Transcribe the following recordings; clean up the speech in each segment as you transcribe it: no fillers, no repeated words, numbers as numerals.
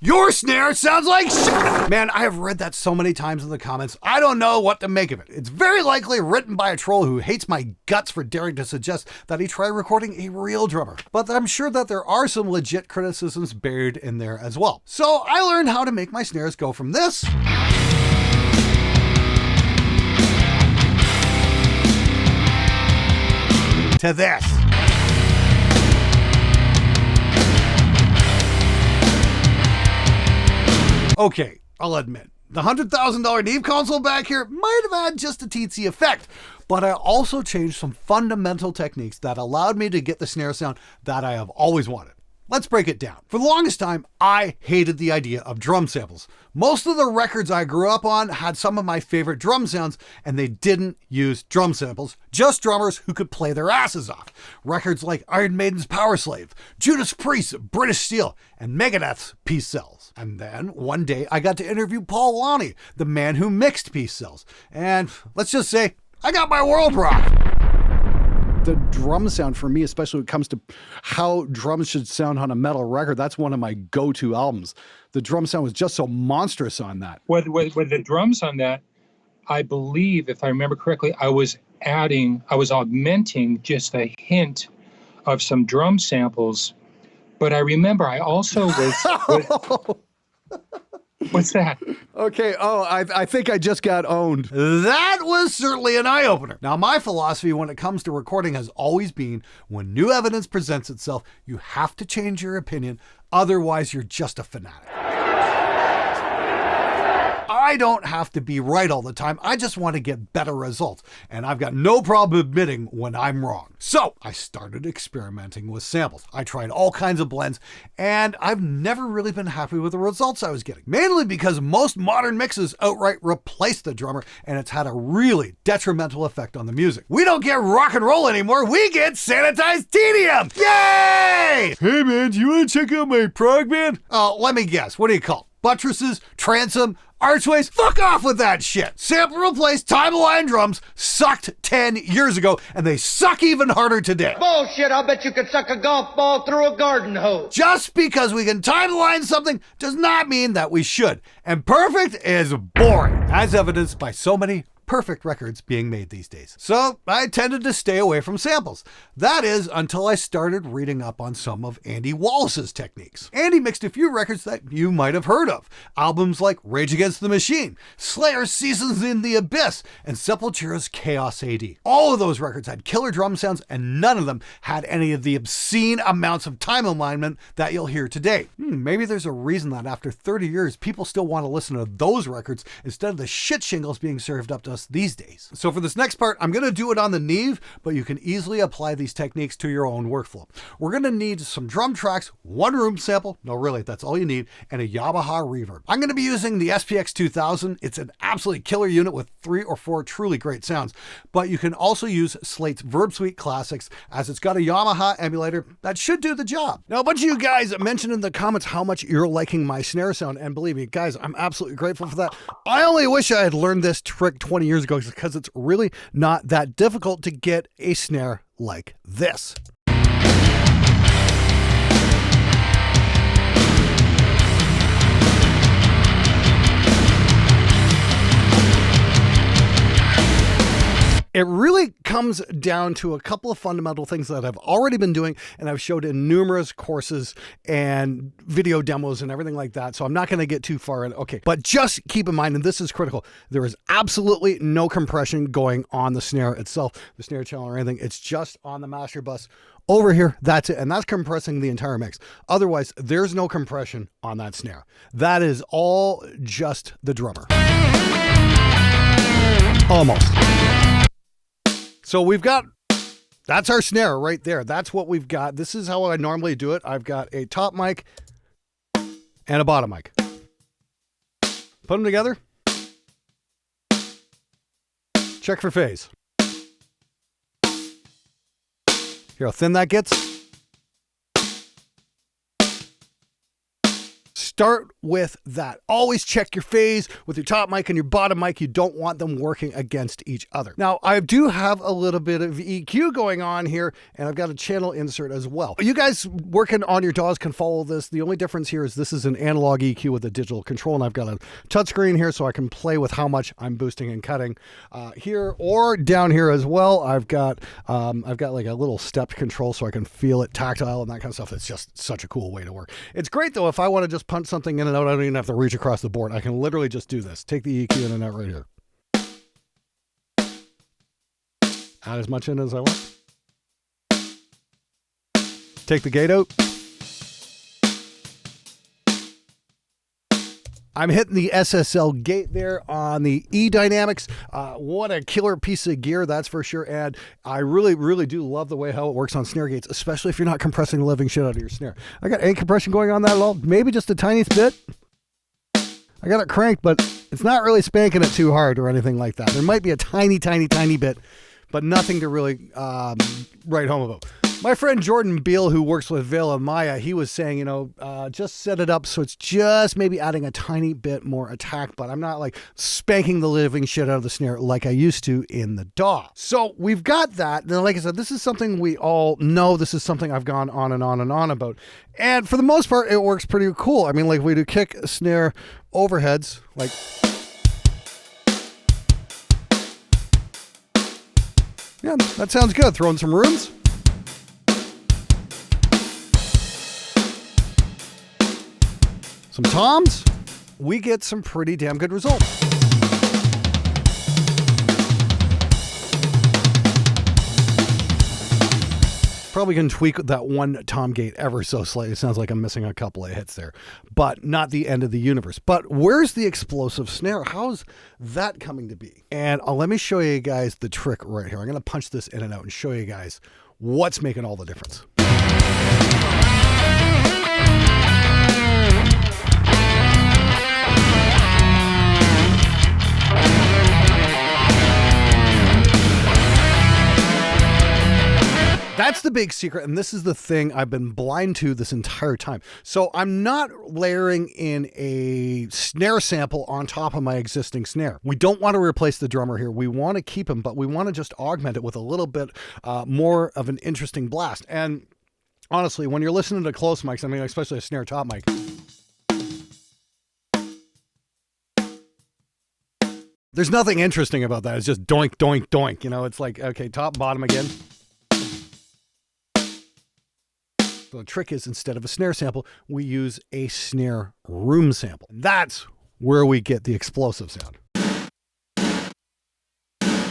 Your snare sounds like shit. Man, I have read that so many times in the comments, I don't know what to make of it. It's very likely written by a troll who hates my guts for daring to suggest that he try recording a real drummer. But I'm sure that there are some legit criticisms buried in there as well. So I learned how to make my snares go from this to this. Okay, I'll admit, the $100,000 Neve console back here might have had just a teensy effect, but I also changed some fundamental techniques that allowed me to get the snare sound that I have always wanted. Let's break it down. For the longest time, I hated the idea of drum samples. Most of the records I grew up on had some of my favorite drum sounds, and they didn't use drum samples, just drummers who could play their asses off. Records like Iron Maiden's Power Slave, Judas Priest's British Steel, and Megadeth's Peace Cells. And then one day I got to interview Paul Lonnie, the man who mixed Peace Cells. And let's just say, I got my world rocked. The drum sound for me, especially when it comes to how drums should sound on a metal record, that's one of my go-to albums. The drum sound was just so monstrous on that. With the drums on that, I believe, if I remember correctly, I was augmenting just a hint of some drum samples. But I remember I also was what's that? Okay, I think I just got owned. That was certainly an eye-opener. Now, my philosophy when it comes to recording has always been, when new evidence presents itself, you have to change your opinion, otherwise you're just a fanatic. I don't have to be right all the time. I just want to get better results. And I've got no problem admitting when I'm wrong. So I started experimenting with samples. I tried all kinds of blends, and I've never really been happy with the results I was getting. Mainly because most modern mixes outright replace the drummer, and it's had a really detrimental effect on the music. We don't get rock and roll anymore. We get sanitized tedium. Yay! Hey man, do you want to check out my prog band? Let me guess. What do you call it? Buttresses? Transom? Archways? Fuck off with that shit. Sample replaced time-aligned drums sucked 10 years ago, and they suck even harder today. Bullshit, I'll bet you could suck a golf ball through a garden hose. Just because we can time-align something does not mean that we should. And perfect is boring, as evidenced by so many perfect records being made these days. So I tended to stay away from samples. That is, until I started reading up on some of Andy Wallace's techniques. Andy mixed a few records that you might have heard of. Albums like Rage Against the Machine, Slayer's Seasons in the Abyss, and Sepultura's Chaos AD. All of those records had killer drum sounds, and none of them had any of the obscene amounts of time alignment that you'll hear today. Maybe there's a reason that after 30 years, people still want to listen to those records instead of the shit shingles being served up to us these days. So for this next part, I'm going to do it on the Neve, but you can easily apply these techniques to your own workflow. We're going to need some drum tracks, one room sample, no really, that's all you need, and a Yamaha reverb. I'm going to be using the SPX 2000. It's an absolutely killer unit with 3 or 4 truly great sounds, but you can also use Slate's Verb Suite Classics, as it's got a Yamaha emulator that should do the job. Now, a bunch of you guys mentioned in the comments how much you're liking my snare sound, and believe me, guys, I'm absolutely grateful for that. I only wish I had learned this trick 20 years ago, because it's really not that difficult to get a snare like this. It really comes down to a couple of fundamental things that I've already been doing and I've showed in numerous courses and video demos and everything like that. So I'm not going to get too far in. Okay. But just keep in mind, and this is critical, there is absolutely no compression going on the snare itself, the snare channel or anything. It's just on the master bus over here. That's it. And that's compressing the entire mix. Otherwise, there's no compression on that snare. That is all just the drummer. Almost. So we've got, that's our snare right there. That's what we've got. This is how I normally do it. I've got a top mic and a bottom mic. Put them together. Check for phase. Hear how thin that gets? start with that. Always check your phase with your top mic and your bottom mic. You don't want them working against each other. Now, I do have a little bit of EQ going on here, and I've got a channel insert as well. You guys working on your DAWs can follow this. The only difference here is this is an analog EQ with a digital control, and I've got a touchscreen here so I can play with how much I'm boosting and cutting here or down here as well. I've got like a little stepped control so I can feel it tactile and that kind of stuff. It's just such a cool way to work. It's great though if I want to just punch something in and out. I don't even have to reach across the board. I can literally just do this. Take the EQ in and out right here. Add as much in as I want. Take the gate out. I'm hitting the SSL gate there on the E Dynamics. What a killer piece of gear, that's for sure. And I really, really do love the way how it works on snare gates, especially if you're not compressing the living shit out of your snare. I got any compression going on that at all. Maybe just a tiny bit. I got it cranked, but it's not really spanking it too hard or anything like that. There might be a tiny, tiny, tiny bit, but nothing to really write home about. My friend Jordan Beal, who works with Veil and Maya, he was saying, just set it up so it's just maybe adding a tiny bit more attack, but I'm not like spanking the living shit out of the snare like I used to in the DAW. So we've got that. And like I said, this is something we all know. This is something I've gone on and on and on about. And for the most part, it works pretty cool. I mean, like we do kick, snare, overheads, like... Yeah, that sounds good. Throwing some rooms. Some toms, we get some pretty damn good results. Probably can tweak that one tom gate ever so slightly. It sounds like I'm missing a couple of hits there, but not the end of the universe. But where's the explosive snare? How's that coming to be? And let me show you guys the trick right here. I'm going to punch this in and out and show you guys what's making all the difference. That's the big secret, and this is the thing I've been blind to this entire time. So I'm not layering in a snare sample on top of my existing snare. We don't want to replace the drummer here. We want to keep him, but we want to just augment it with a little bit more of an interesting blast. And honestly, when you're listening to close mics, I mean, especially a snare top mic, there's nothing interesting about that. It's just doink, doink, doink. It's like, okay, top, bottom again. So the trick is, instead of a snare sample, we use a snare room sample. That's where we get the explosive sound.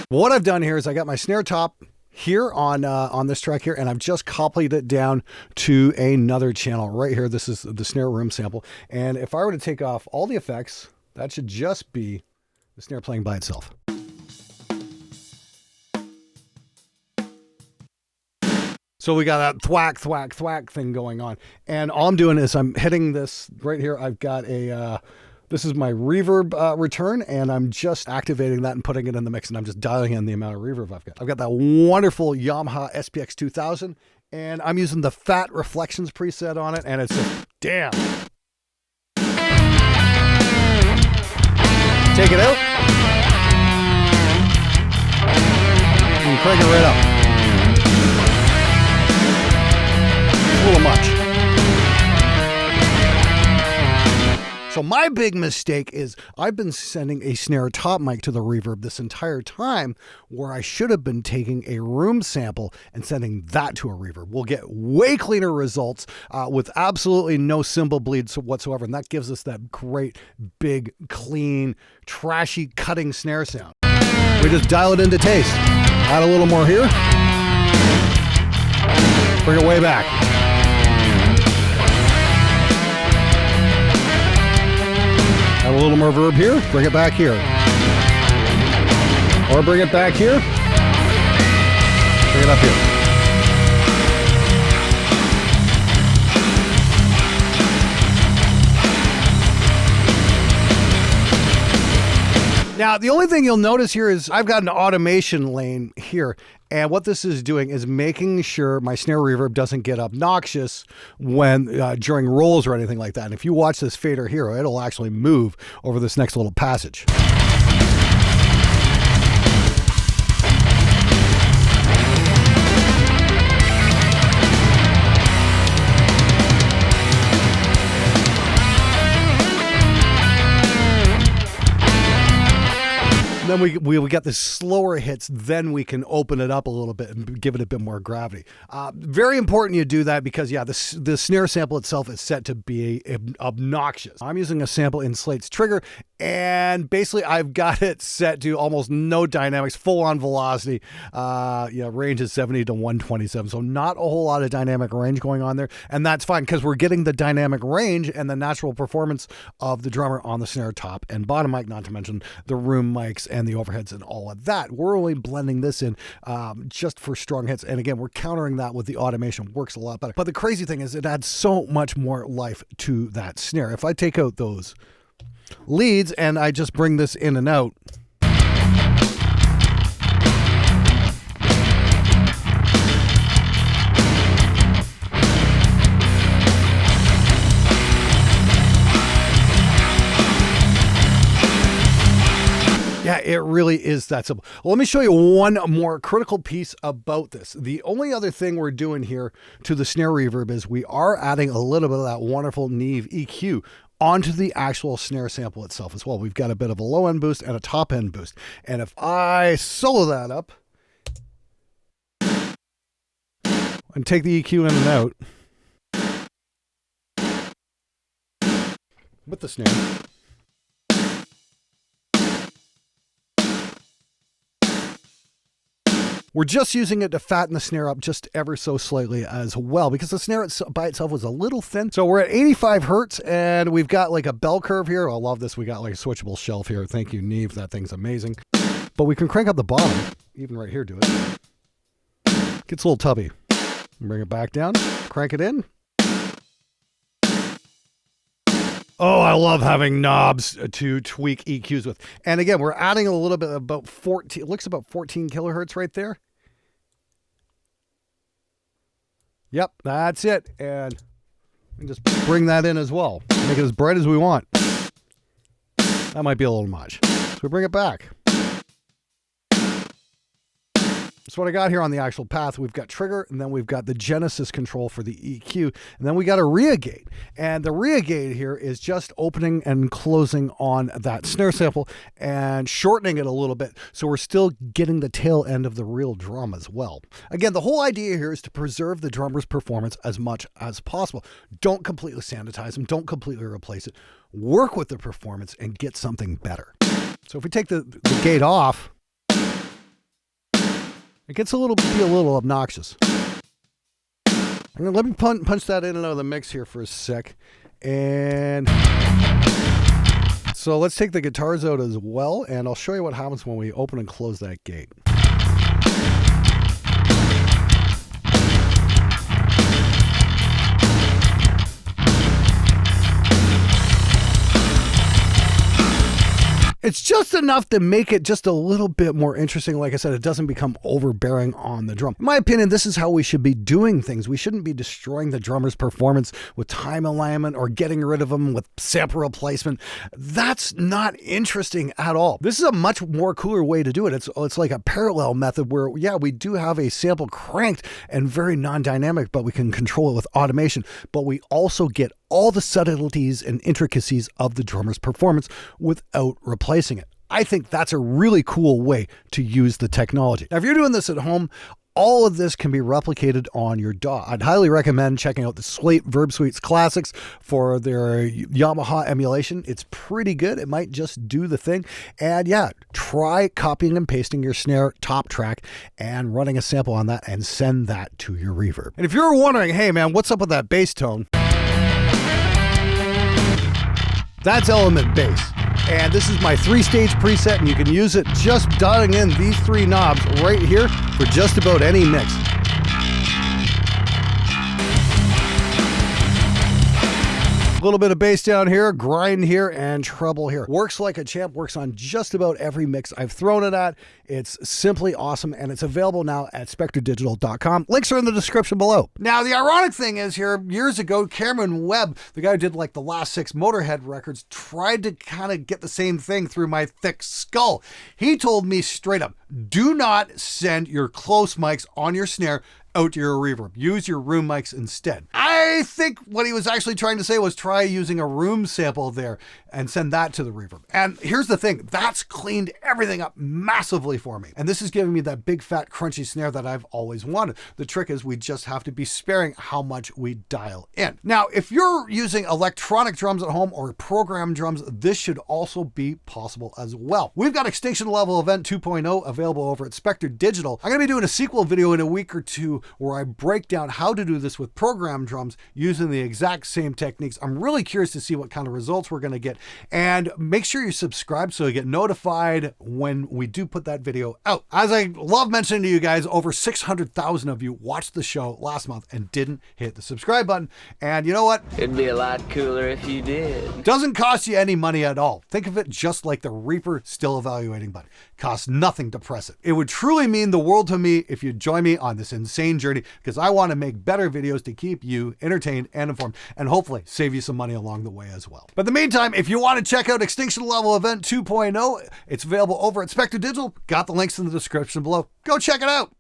What I've done here is I got my snare top here on this track here, and I've just copied it down to another channel right here. This is the snare room sample. And if I were to take off all the effects, that should just be the snare playing by itself. So we got that thwack, thwack, thwack thing going on. And all I'm doing is I'm hitting this right here. I've got this is my reverb return, and I'm just activating that and putting it in the mix, and I'm just dialing in the amount of reverb I've got. I've got that wonderful Yamaha SPX 2000, and I'm using the Fat Reflections preset on it, and it's just, damn. Take it out. And crank it right up. A little much. So my big mistake is I've been sending a snare top mic to the reverb this entire time, where I should have been taking a room sample and sending that to a reverb. We'll get way cleaner results with absolutely no cymbal bleeds whatsoever, and that gives us that great, big, clean, trashy, cutting snare sound. We just dial it into taste. Add a little more here. Bring it way back. Add a little more verb here, bring it back here. Or bring it back here, bring it up here. Now, the only thing you'll notice here is I've got an automation lane here. And what this is doing is making sure my snare reverb doesn't get obnoxious when during rolls or anything like that. And if you watch this fader here, it'll actually move over this next little passage. Then we get the slower hits, then we can open it up a little bit and give it a bit more gravity. Very important you do that because, yeah, the snare sample itself is set to be obnoxious. I'm using a sample in Slate's Trigger, and basically I've got it set to almost no dynamics, full-on velocity. Range is 70 to 127, so not a whole lot of dynamic range going on there, and that's fine because we're getting the dynamic range and the natural performance of the drummer on the snare top and bottom mic, not to mention the room mics and the overheads and all of that. We're only blending this in just for strong hits. And again, we're countering that with the automation. Works a lot better. But the crazy thing is it adds so much more life to that snare. If I take out those leads and I just bring this in and out, yeah, it really is that simple. Well, let me show you one more critical piece about this. The only other thing we're doing here to the snare reverb is we are adding a little bit of that wonderful Neve EQ onto the actual snare sample itself as well. We've got a bit of a low end boost and a top end boost. And if I solo that up and take the EQ in and out with the snare, we're just using it to fatten the snare up just ever so slightly as well, because the snare by itself was a little thin. So we're at 85 Hertz and we've got like a bell curve here. I love this. We got like a switchable shelf here. Thank you, Neve. That thing's amazing. But we can crank up the bottom, even right here, do it. Gets a little tubby. Bring it back down, crank it in. Oh, I love having knobs to tweak EQs with. And again, we're adding a little bit, about 14, it looks about 14 kilohertz right there. Yep, that's it. And we can just bring that in as well. Make it as bright as we want. That might be a little much. So we bring it back. So what I got here on the actual path, we've got trigger, and then we've got the Genesis control for the EQ, and then we got a RIA gate. And the RIA gate here is just opening and closing on that snare sample and shortening it a little bit, so we're still getting the tail end of the real drum as well. Again, the whole idea here is to preserve the drummer's performance as much as possible. Don't completely sanitize them, don't completely replace it. Work with the performance and get something better. So if we take the gate off, it gets be a little obnoxious. Let me punch that in and out of the mix here for a sec. And so let's take the guitars out as well, and I'll show you what happens when we open and close that gate. It's just enough to make it just a little bit more interesting. Like I said, it doesn't become overbearing on the drum. In my opinion, this is how we should be doing things. We shouldn't be destroying the drummer's performance with time alignment or getting rid of them with sample replacement. That's not interesting at all. This is a much more cooler way to do it. It's like a parallel method where, yeah, we do have a sample cranked and very non-dynamic, but we can control it with automation. But we also get all the subtleties and intricacies of the drummer's performance without replacing it. I think that's a really cool way to use the technology. Now, if you're doing this at home, all of this can be replicated on your DAW. I'd highly recommend checking out the Slate Verb Suites Classics for their Yamaha emulation. It's pretty good. It might just do the thing. And yeah, try copying and pasting your snare top track and running a sample on that and send that to your reverb. And if you're wondering, hey man, what's up with that bass tone? That's element bass. And this is my 3-stage preset, and you can use it just dialing in these 3 knobs right here for just about any mix. A little bit of bass down here, grind here, and treble here. Works like a champ, works on just about every mix I've thrown it at. It's simply awesome, and it's available now at spectredigital.com. Links are in the description below. Now, the ironic thing is here, years ago, Cameron Webb, the guy who did like the last 6 Motorhead records, tried to kind of get the same thing through my thick skull. He told me straight up, do not send your close mics on your snare out to your reverb. Use your room mics instead. I think what he was actually trying to say was try using a room sample there and send that to the reverb. And here's the thing, that's cleaned everything up massively for me. And this is giving me that big fat crunchy snare that I've always wanted. The trick is we just have to be sparing how much we dial in. Now, if you're using electronic drums at home or programmed drums, this should also be possible as well. We've got Extinction Level Event 2.0 available over at Spectre Digital. I'm going to be doing a sequel video in a week or two where I break down how to do this with programmed drums using the exact same techniques. I'm really curious to see what kind of results we're going to get. And make sure you subscribe so you get notified when we do put that video out. As I love mentioning to you guys, over 600,000 of you watched the show last month and didn't hit the subscribe button. And you know what? It'd be a lot cooler if you did. Doesn't cost you any money at all. Think of it just like the Reaper still evaluating button. Costs nothing to press it. It would truly mean the world to me if you'd join me on this insane journey, because I want to make better videos to keep you entertained and informed, and hopefully save you some money along the way as well. But in the meantime, if you want to check out Extinction Level Event 2.0, it's available over at Spectre Digital. Got the links in the description below. Go check it out.